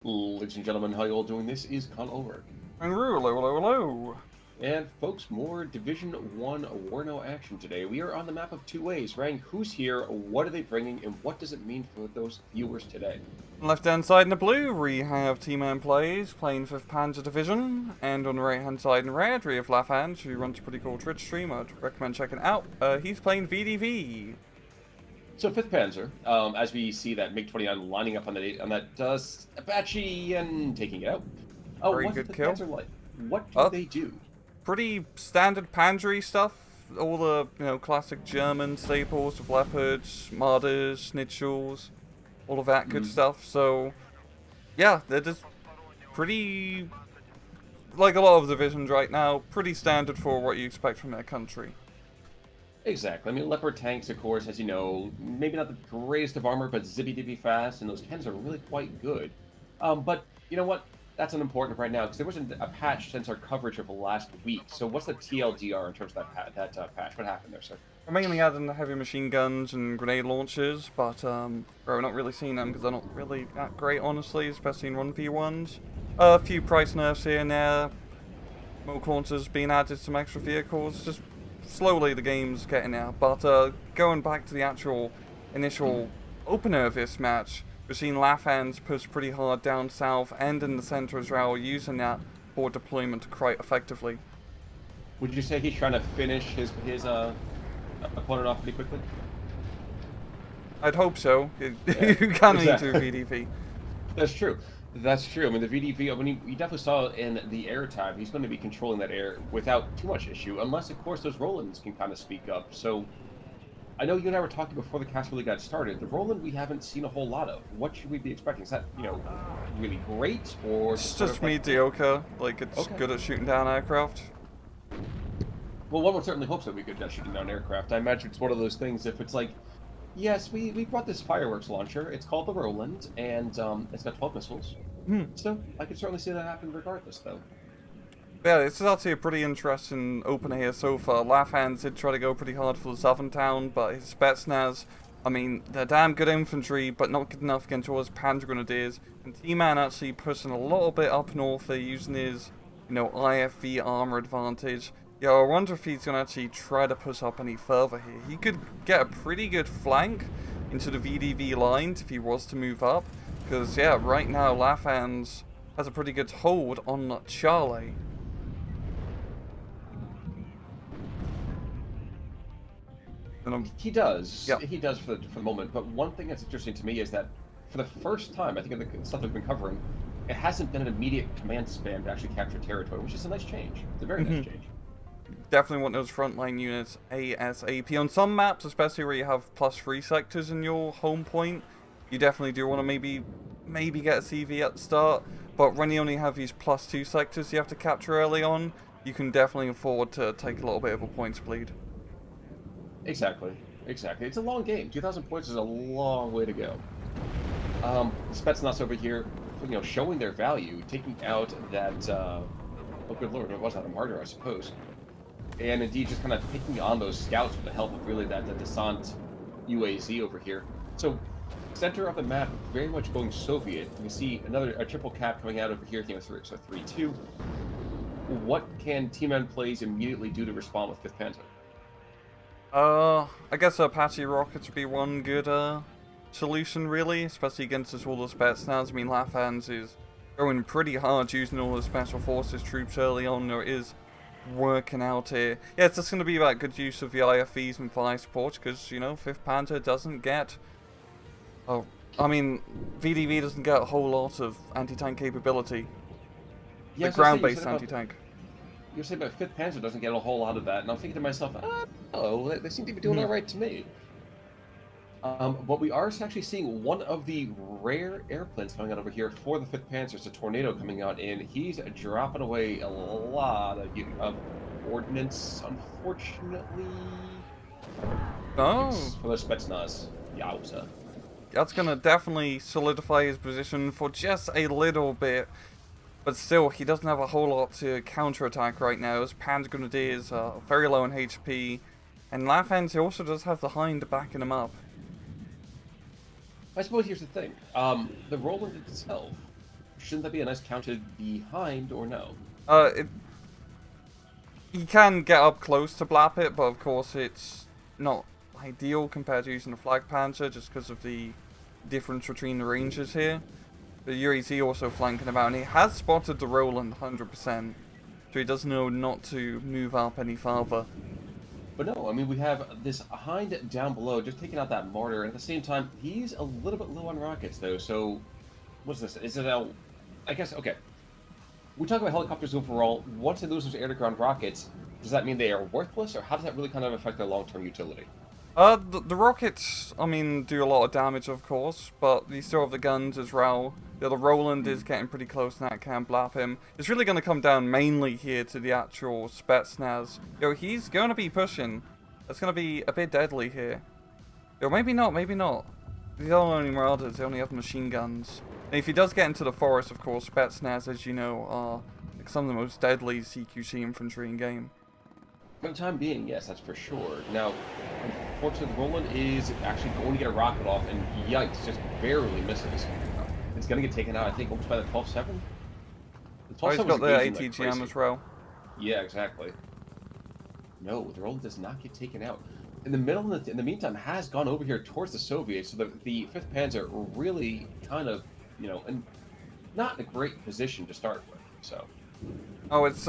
Ladies and gentlemen, how you all doing? This is Con Over. And hello. And folks, more Division 1 WARNO action today. We are on the map of two ways, ranking who's here, what are they bringing, and what does it mean for those viewers today. Left hand side in the blue, we have Tman playing 5th Panzer Division, and on the right hand side in red, we have Lathans, who runs a pretty cool Twitch stream. I'd recommend checking it out. He's playing VDV. So 5th Panzer, as we see that MiG-29 lining up on that Apache and taking it out. Oh, Very what's good 5th kill. Panzer like? What do they do? Pretty standard panzery stuff. All the classic German staples of Leopards, Marders, Schnitzels, all of that good stuff. So yeah, they're just pretty, like a lot of divisions right now, pretty standard for what you expect from their country. Exactly. I mean, Leopard tanks, of course, as you know, maybe not the greatest of armor, but zippy-dippy fast, and those cannons are really quite good. But you know what? That's unimportant right now, because there wasn't a patch since our coverage of last week. So what's the TLDR in terms of that patch? What happened there, sir? We're mainly adding the heavy machine guns and grenade launchers, but we're not really seeing them because they're not really that great, honestly, especially in 1v1s. A few price nerfs here and there, more launchers being added, some extra vehicles, just slowly the game's getting there. But going back to the actual initial opener of this match, we've seen Lathans push pretty hard down south and in the center as well, using that for deployment quite effectively. Would you say he's trying to finish his opponent off pretty quickly? I'd hope so. Yeah, You kind of need exactly. to VDV. That's true. That's true. I mean, the VDV, when you definitely saw in the air time, he's going to be controlling that air without too much issue, unless, of course, those Rolands can kind of speak up. So, I know you and I were talking before the cast really got started. The Roland we haven't seen a whole lot of. What should we be expecting? Is that, really great, or It's just mediocre. Like, it's good at shooting down aircraft. Well, one would certainly hope so. We could shooting down aircraft. I imagine it's one of those things. If it's like, yes, we brought this fireworks launcher. It's called the Roland, and it's got 12 missiles. So I could certainly see that happen regardless, though. Yeah, this is actually a pretty interesting opener here so far. Lathans did try to go pretty hard for the southern town, but his Spetsnaz, I mean, they're damn good infantry, but not good enough against all his Panzer Grenadiers. And Tman actually pushing a little bit up north there, using his, IFV armor advantage. Yeah, I wonder if he's going to actually try to push up any further here. He could get a pretty good flank into the VDV lines if he was to move up. Because, yeah, right now Lathans has a pretty good hold on Charlie. He does. Yep. He does for the moment. But one thing that's interesting to me is that for the first time, I think in the stuff we've been covering, it hasn't been an immediate command spam to actually capture territory, which is a nice change. It's a very nice change. Definitely want those frontline units ASAP. On some maps, especially where you have +3 sectors in your home point, you definitely do want to maybe get a CV at the start. But when you only have these +2 sectors you have to capture early on, you can definitely afford to take a little bit of a points bleed. Exactly. It's a long game. 2,000 points is a long way to go. Spetsnaz over here, showing their value, taking out that, oh good lord, it was not a martyr, I suppose. And indeed, just kind of picking on those scouts with the help of really that Descent UAZ over here. So, center of the map, very much going Soviet. You see a triple cap coming out over here, so 3-2. What can Tman plays immediately do to respond with 5th Panzer? I guess Apache rockets would be one good solution, really, especially against all the Spetsnaz. I mean, Lathans is going pretty hard using all the Special Forces troops early on. There is working out here. Yeah, it's just going to be about good use of the IFVs and fire support, because, 5th Panzer doesn't get... Oh, I mean, VDV doesn't get a whole lot of anti-tank capability. Yeah, the ground-based anti-tank. You're saying about 5th Panzer doesn't get a whole lot of that, and I'm thinking to myself, oh, they seem to be doing all right to me. But we are actually seeing one of the rare airplanes coming out over here for the 5th Panzer. It's a Tornado coming out, and he's dropping away a lot of ordnance, unfortunately. Oh. For the Spetsnaz. Yowza. That's going to definitely solidify his position for just a little bit. But still, he doesn't have a whole lot to counterattack right now. His Panzer Grenadiers are very low in HP. And Lathans also does have the Hind backing him up. I suppose here's the thing. The Roland itself shouldn't that be a nice counted behind or no? It You can get up close to blap it, but of course it's not ideal compared to using a flag panzer just because of the difference between the ranges here. The UAZ also flanking about, and he has spotted the Roland 100%, so he does know not to move up any farther. But no, I mean, we have this hind down below, just taking out that mortar, and at the same time, he's a little bit low on rockets, though, so... What's this? Is it a... I guess, okay. We talk about helicopters overall. Once they lose those air-to-ground rockets, does that mean they are worthless, or how does that really kind of affect their long-term utility? The rockets, I mean, do a lot of damage, of course, but you still have the guns as well. The Roland is getting pretty close and that can blap him. It's really going to come down mainly here to the actual Spetsnaz. Yo, he's going to be pushing. It's going to be a bit deadly here. Yo, maybe not, maybe not. These are only Marauders, they only have machine guns. And if he does get into the forest, of course, Spetsnaz, as you know, are like some of the most deadly CQC infantry in game. For the time being, yes, that's for sure. Now, unfortunately, the Roland is actually going to get a rocket off, and yikes, just barely misses. It's going to get taken out, I think, almost by the 12-7? The 12-7 Oh, he's got the ATGM as well. Yeah, exactly. No, the Roland does not get taken out. In the meantime, has gone over here towards the Soviets, so the 5th Panzer really kind of, you know, not in a great position to start with, so... Oh, it's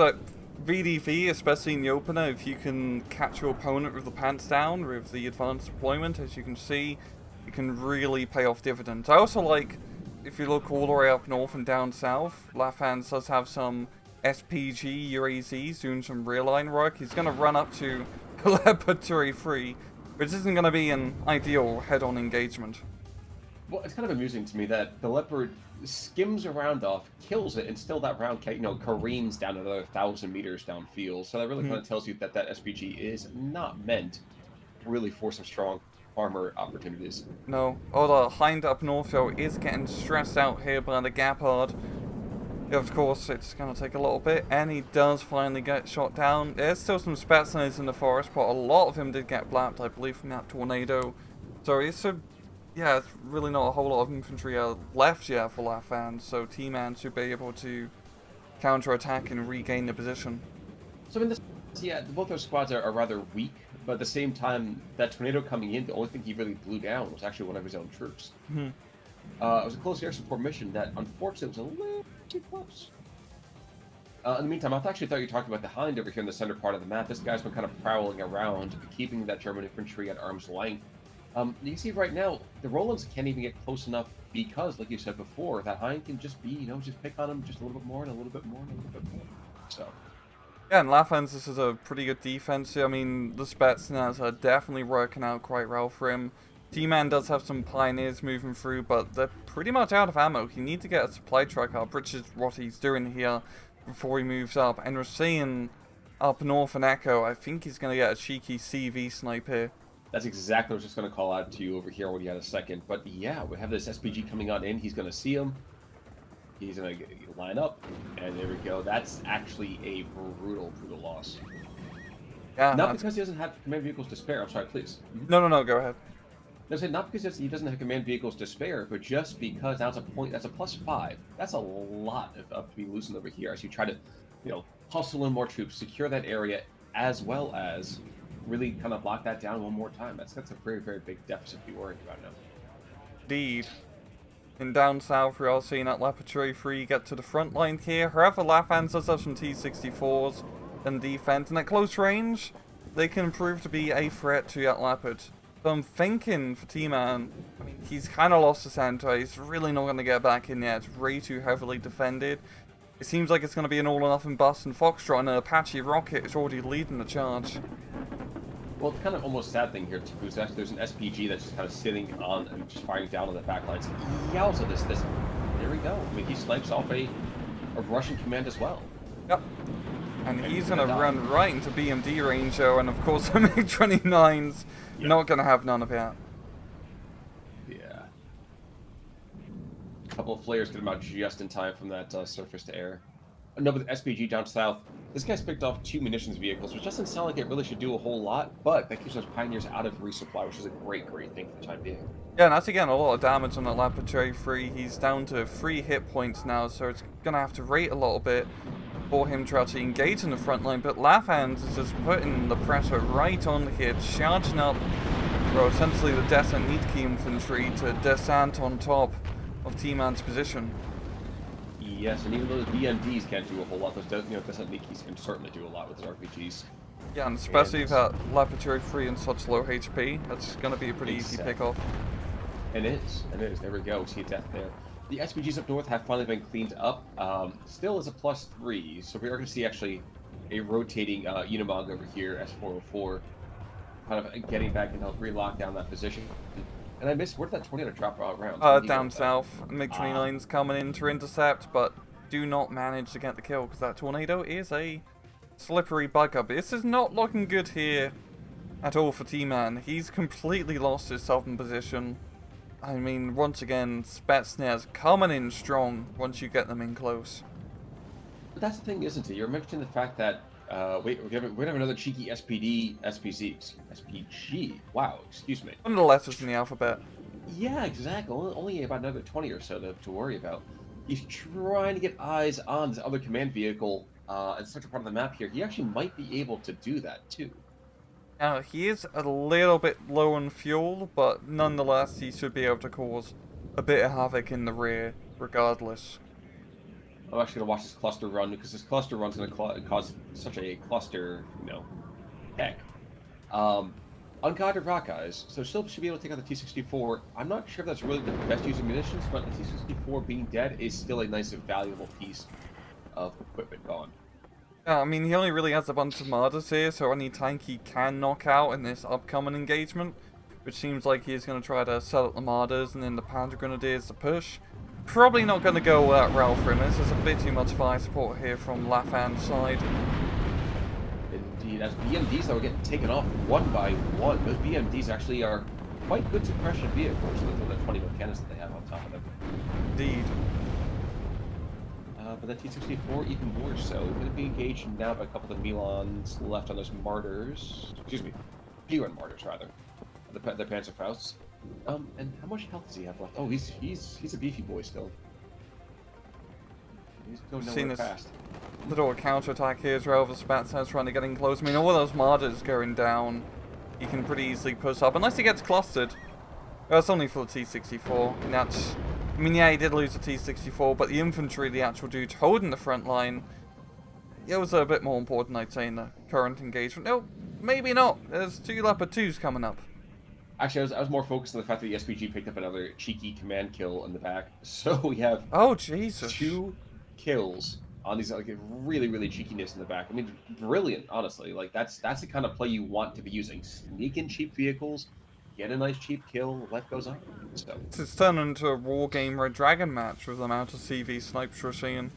VDV, especially in the opener, if you can catch your opponent with the pants down, with the advanced deployment, as you can see, it can really pay off dividends. I also like, if you look all the way up north and down south, Lathans does have some SPG UAZs doing some rear line work. He's going to run up to Leopard 3, which isn't going to be an ideal head-on engagement. Well, it's kind of amusing to me that the Leopard skims around off, kills it, and still that round, you know, careens down another 1,000 meters downfield. So that really kind of tells you that that SPG is not meant really for some strong armor opportunities. No. Oh, the hind up north, though, is getting stressed out here by the Gapard. Of course, it's going to take a little bit, and he does finally get shot down. There's still some Spetsnaz in the forest, but a lot of him did get blapped, I believe, from that tornado. So it's yeah, it's really not a whole lot of infantry left yet for Lathans, so Tman should be able to counter-attack and regain the position. So in this, yeah, both those squads are rather weak, but at the same time, that tornado coming in, the only thing he really blew down was actually one of his own troops. It was a close air support mission that, unfortunately, was a little too close. In the meantime, I actually thought you were talking about the Hind over here in the center part of the map. This guy's been kind of prowling around, keeping that German infantry at arm's length. You see right now, the Rolands can't even get close enough because, like you said before, that Hind can just be, you know, just pick on him just a little bit more and a little bit more and a little bit more. So. Yeah, and Lathans, this is a pretty good defense. I mean, the Spetsnaz are definitely working out quite well for him. Tman does have some pioneers moving through, but they're pretty much out of ammo. You need to get a supply truck up, which is what he's doing here before he moves up. And we're seeing up north in Echo, I think he's going to get a cheeky CV snipe here. That's exactly what I was just going to call out to you over here when you had a second. But yeah, we have this SPG coming on in. He's going to see him. He's going to line up. And there we go. That's actually a brutal, brutal loss. Yeah, not because he doesn't have command vehicles to spare. I'm sorry, please. No, go ahead. I said not because he doesn't have command vehicles to spare, but just because that's a point. That's a +5. That's a lot of to be losing over here as you try to, you know, hustle in more troops, secure that area, as well as really kind of lock that down one more time. That's a very, very big deficit to be worried about now. Indeed. And down south, we're all seeing that Leopard 3 get to the front line here. However, Lathans does have some T-64s in defense, and at close range, they can prove to be a threat to that Leopard. So I'm thinking for Tman, I mean, he's kind of lost the center. He's really not going to get back in yet. It's way too heavily defended. It seems like it's going to be an all-or-nothing bust, and Foxtrot and an Apache rocket is already leading the charge. Well, the kind of almost sad thing here, too, is that there's an SPG that's just kind of sitting on and just firing down on the back lines. Yowza, this, there we go. I mean, he snipes off a Russian command as well. Yep. And he's going to run right into BMD range, though, and of course the MiG-29's not going to have none of that. Yeah. A couple of flares get him out just in time from that surface to air. No, but the SPG down south, this guy's picked off 2 munitions vehicles, which doesn't sound like it really should do a whole lot, but that keeps those Pioneers out of resupply, which is a great thing for the time being. Yeah, and that's again a lot of damage on that Laboratory 3. He's down to 3 hit points now, so it's going to have to rate a little bit for him to actually engage in the front line. But Lathans is just putting the pressure right on here, charging up, well, essentially the Descent Need Key infantry to descent on top of Tman's position. Yes, and even those BMDs can't do a whole lot. Those Descent Need Keys can certainly do a lot with those RPGs. Yeah, and especially with that Laboratory 3 and such low HP, that's going to be a pretty easy pick-off. It is. There we go. We see a death there. The SPGs up north have finally been cleaned up. Still is a +3, so we are going to see actually a rotating Unimog over here, S404, kind of getting back and help relock down that position. And I missed, where did that tornado drop rounds? Down south. MiG-29's coming in to intercept, but do not manage to get the kill, because that tornado is a slippery bugger. But this is not looking good here at all for Tman. He's completely lost his southern position. I mean, once again, Spetsnaz coming in strong once you get them in close. But that's the thing, isn't it? You're mentioning the fact that, wait, we're gonna have another cheeky SPG. Wow, excuse me. One of the letters in the alphabet. Yeah, exactly. Only about another 20 or so to worry about. He's trying to get eyes on this other command vehicle in such a part of the map here. He actually might be able to do that, too. Now, he is a little bit low on fuel, but nonetheless, he should be able to cause a bit of havoc in the rear, regardless. I'm actually going to watch this cluster run, because this cluster run's going to cause such a cluster, heck. Unguided rock eyes, so still should be able to take out the T-64. I'm not sure if that's really the best use of munitions, but the T-64 being dead is still a nice and valuable piece of equipment gone. Yeah, I mean, he only really has a bunch of Martyrs here, so any tank he can knock out in this upcoming engagement, which seems like he's going to try to set up the Martyrs and then the Panther Grenadiers to push. Probably not going to go that route for him. This is a bit too much fire support here from Lathan's side. Indeed, as BMDs that were getting taken off one by one, those BMDs actually are quite good suppression vehicles with the 20 cannons that they have on top of them. Indeed. But the T-64 even more so. Going to be engaged now by a couple of Milans left on those Martyrs. Excuse me, P1 Martyrs rather. The Panzerfausts. And how much health does he have left? Oh, he's a beefy boy still. He's going nowhere fast. Little counterattack here as well. The Spetsnaz trying to get in close. I mean, all those Martyrs going down, he can pretty easily push up unless he gets clustered. That's only for the T-64. And that's. I mean, yeah, he did lose the T-64, but the infantry, the actual dudes holding the front line, it was a bit more important, I'd say, in the current engagement. No, maybe not. There's 2 Leopard 2s coming up. Actually, I was more focused on the fact that the SPG picked up another cheeky command kill in the back. So we have 2 kills on these really cheekiness in the back. I mean, brilliant, honestly. Like that's the kind of play you want to be using. Sneak in cheap vehicles. Get a nice cheap kill, life goes on. So. It's turned into a War Game Red Dragon match with the amount of CV snipes we're seeing.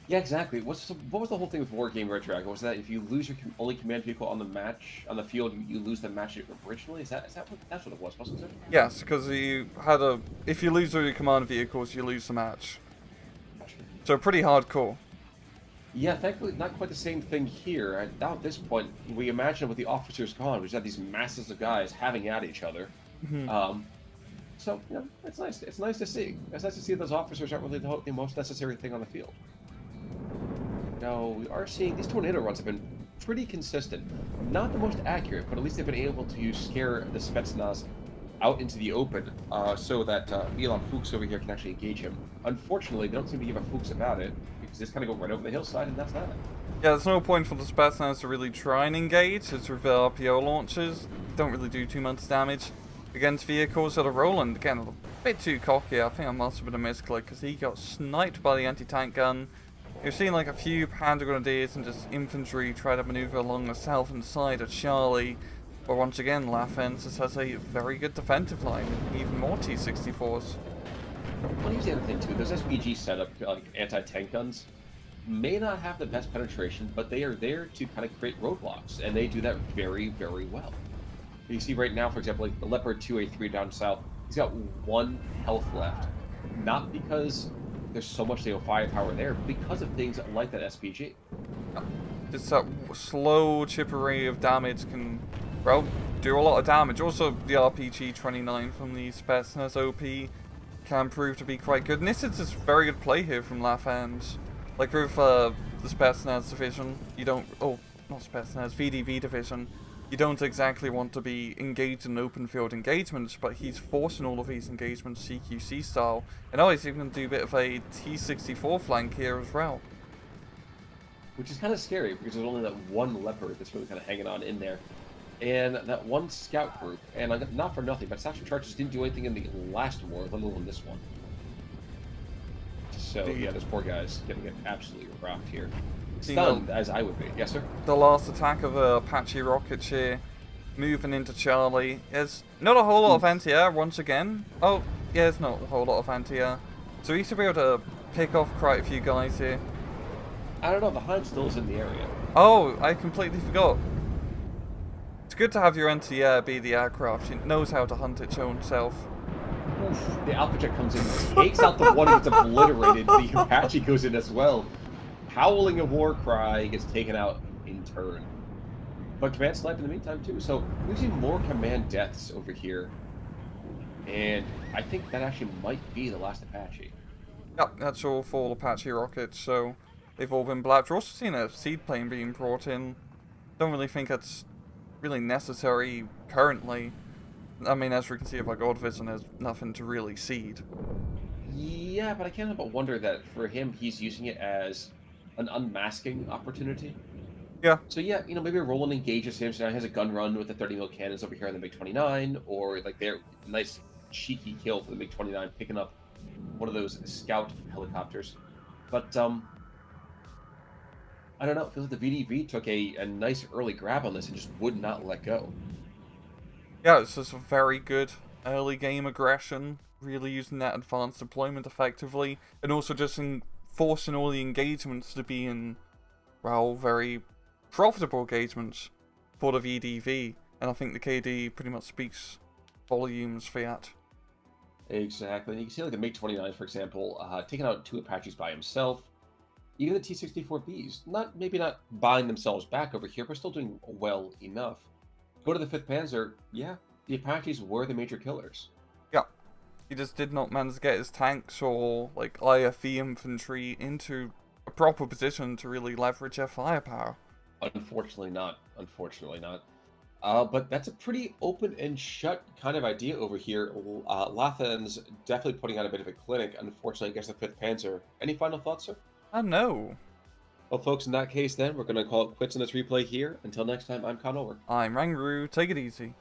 Yeah, exactly. What was the whole thing with War Game Red Dragon? Was that if you lose your only command vehicle on the field, you lose the match originally? That's what it was, wasn't it? Yes, because if you lose all your command vehicles, you lose the match. So pretty hardcore. Yeah, thankfully not quite the same thing here. Now at this point, we imagine with the officers gone, we just have these masses of guys having at each other. Mm-hmm. So it's nice. It's nice to see. It's nice to see those officers aren't really the most necessary thing on the field. Now we are seeing these tornado runs have been pretty consistent. Not the most accurate, but at least they've been able to scare the Spetsnaz out into the open, so that Elon Fuchs over here can actually engage him. Unfortunately, they don't seem to give a Fuchs about it, because they just kind of go right over the hillside, and that's that. Yeah, there's no point for the Spetsnaz to really try and engage, as with RPO launchers don't really do too much damage against vehicles that are rolling. Again, a bit too cocky. I think I must have been a misclick, because he got sniped by the anti-tank gun. You're seeing like a few Panther Grenadiers and just infantry try to maneuver along the southern side of Charlie. But once again, Lathans just has a very good defensive line, even more T-64s. Well, here's the other thing too, those SPG setup, like anti-tank guns, may not have the best penetration, but they are there to kind of create roadblocks, and they do that very well. You see right now, for example, like the Leopard 2A3 down south, he's got 1 health left. Not because there's so much firepower there because of things like that SPG. Just that slow chip array of damage can, well, do a lot of damage. Also, the RPG-29 from the Spetsnaz OP can prove to be quite good. And this is just very good play here from Lathans. Like with the Spetsnaz division, you don't, oh, not Spetsnaz, VDV division, you don't exactly want to be engaged in open field engagements, but he's forcing all of these engagements CQC style. And now he's even going to do a bit of a T-64 flank here as well. Which is kind of scary because there's only that one leopard that's really kind of hanging on in there. And that one scout group, and not for nothing, but Satchel Charges didn't do anything in the last war, let alone this one. So, yeah, those poor guys getting absolutely rocked here. Stunned, as I would be. Yes, sir? The last attack of Apache rockets here, moving into Charlie. There's not a whole lot of anti-air once again. Oh, yeah, there's not a whole lot of anti-air. So he should be able to pick off quite a few guys here. I don't know, the Hind still is in the area. Oh, I completely forgot. It's good to have your anti-air be the aircraft. It knows how to hunt its own self. Oof, the Alpha Jet comes in, takes out the one who gets obliterated. The Apache goes in as well. Howling a war cry gets taken out in turn. But command snipe in the meantime too, so we've seen more command deaths over here. And I think that actually might be the last Apache. Yep, that's all 4 Apache rockets, so they've all been blapped. We're also seeing a seed plane being brought in. Don't really think that's really necessary currently. I mean, as we can see, if I God Vision, there's nothing to really seed. Yeah, but I can't help but wonder that for him, he's using it as an unmasking opportunity. Yeah. So yeah, you know, maybe Roland engages him, so now he has a gun run with the 30mm cannons over here on the MiG-29, or like their nice cheeky kill for the MiG-29, picking up one of those scout helicopters. But I don't know, it feels like the VDV took a nice early grab on this and just would not let go. Yeah, it's just a very good early game aggression, really using that advanced deployment effectively, and also just forcing all the engagements to be in, well, very profitable engagements for the VDV, and I think the KD pretty much speaks volumes for that. Exactly, and you can see like the MiG-29, for example, taking out 2 Apaches by himself. Even the T-64Bs, maybe not buying themselves back over here, but still doing well enough. Go to the 5th Panzer, yeah, the Apaches were the major killers. Yeah, he just did not manage to get his tanks or like IFE infantry into a proper position to really leverage their firepower. Unfortunately not, unfortunately not. But that's a pretty open and shut kind of idea over here. Lathans definitely putting out a bit of a clinic, unfortunately, against the 5th Panzer. Any final thoughts, sir? No. Well, folks, in that case, then, we're going to call it quits on this replay here. Until next time, I'm Connor. I'm Rangru. Take it easy.